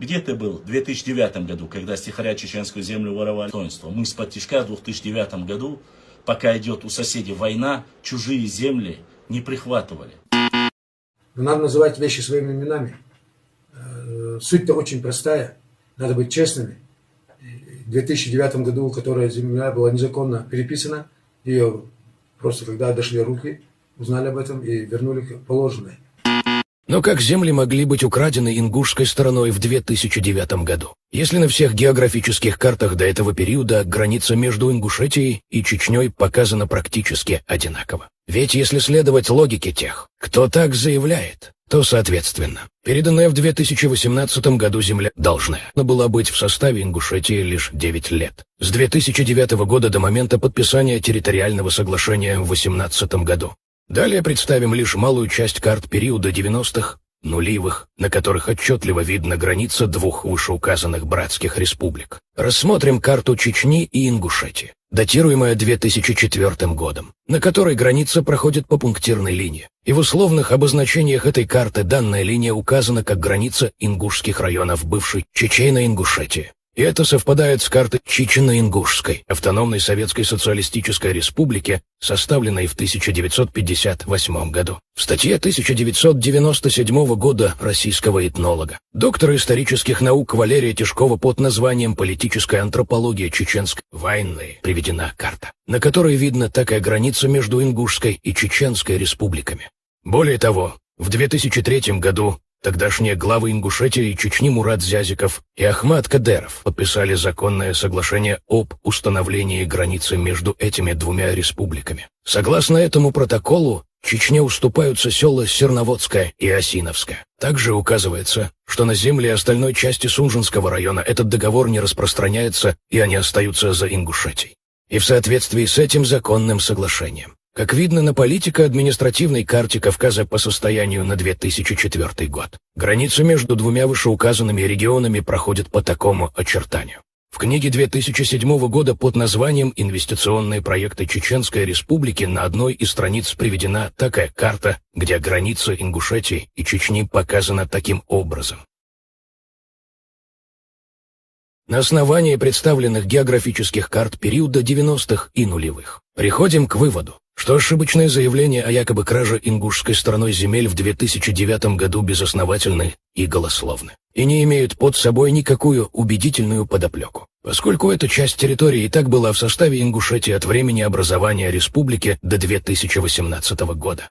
Где ты был в 2009 году, когда стихаря чеченскую землю воровали? Мы с-под тишка в 2009 году, пока идет у соседей война, чужие земли не прихватывали. Надо называть вещи своими именами. Суть-то очень простая. Надо быть честными. В 2009 году, которая земля была незаконно переписана, ее просто когда дошли руки, узнали об этом и вернули как положенное. Но как земли могли быть украдены ингушской стороной в 2009 году, если на всех географических картах до этого периода граница между Ингушетией и Чечней показана практически одинаково? Ведь если следовать логике тех, кто так заявляет, то, соответственно, переданная в 2018 году земля должна была быть в составе Ингушетии лишь 9 лет. С 2009 года до момента подписания территориального соглашения в 2018 году. Далее представим лишь малую часть карт периода 90-х, нулевых, на которых отчетливо видна граница двух вышеуказанных братских республик. Рассмотрим карту Чечни и Ингушетии, датируемая 2004 годом, на которой граница проходит по пунктирной линии. И в условных обозначениях этой карты данная линия указана как граница ингушских районов бывшей Чечено-Ингушетии. И это совпадает с картой Чечено-Ингушской автономной Советской Социалистической Республики, составленной в 1958 году. В статье 1997 года российского этнолога, доктора исторических наук Валерия Тишкова под названием «Политическая антропология чеченской войны» приведена карта, на которой видна такая граница между Ингушской и Чеченской республиками. Более того, в 2003 году тогдашние главы Ингушетии и Чечни Мурат Зязиков и Ахмад Кадеров подписали законное соглашение об установлении границы между этими двумя республиками. Согласно этому протоколу, Чечне уступаются села Серноводское и Осиновское. Также указывается, что на земли остальной части Сунжинского района этот договор не распространяется, и они остаются за Ингушетией. И в соответствии с этим законным соглашением, как видно на политико-административной карте Кавказа по состоянию на 2004 год, граница между двумя вышеуказанными регионами проходит по такому очертанию. В книге 2007 года под названием «Инвестиционные проекты Чеченской Республики» на одной из страниц приведена такая карта, где граница Ингушетии и Чечни показана таким образом. На основании представленных географических карт периода 90-х и нулевых приходим к выводу, что ошибочные заявления о якобы краже ингушской стороной земель в 2009 году безосновательны и голословны, и не имеют под собой никакую убедительную подоплеку, поскольку эта часть территории и так была в составе Ингушетии от времени образования республики до 2018 года.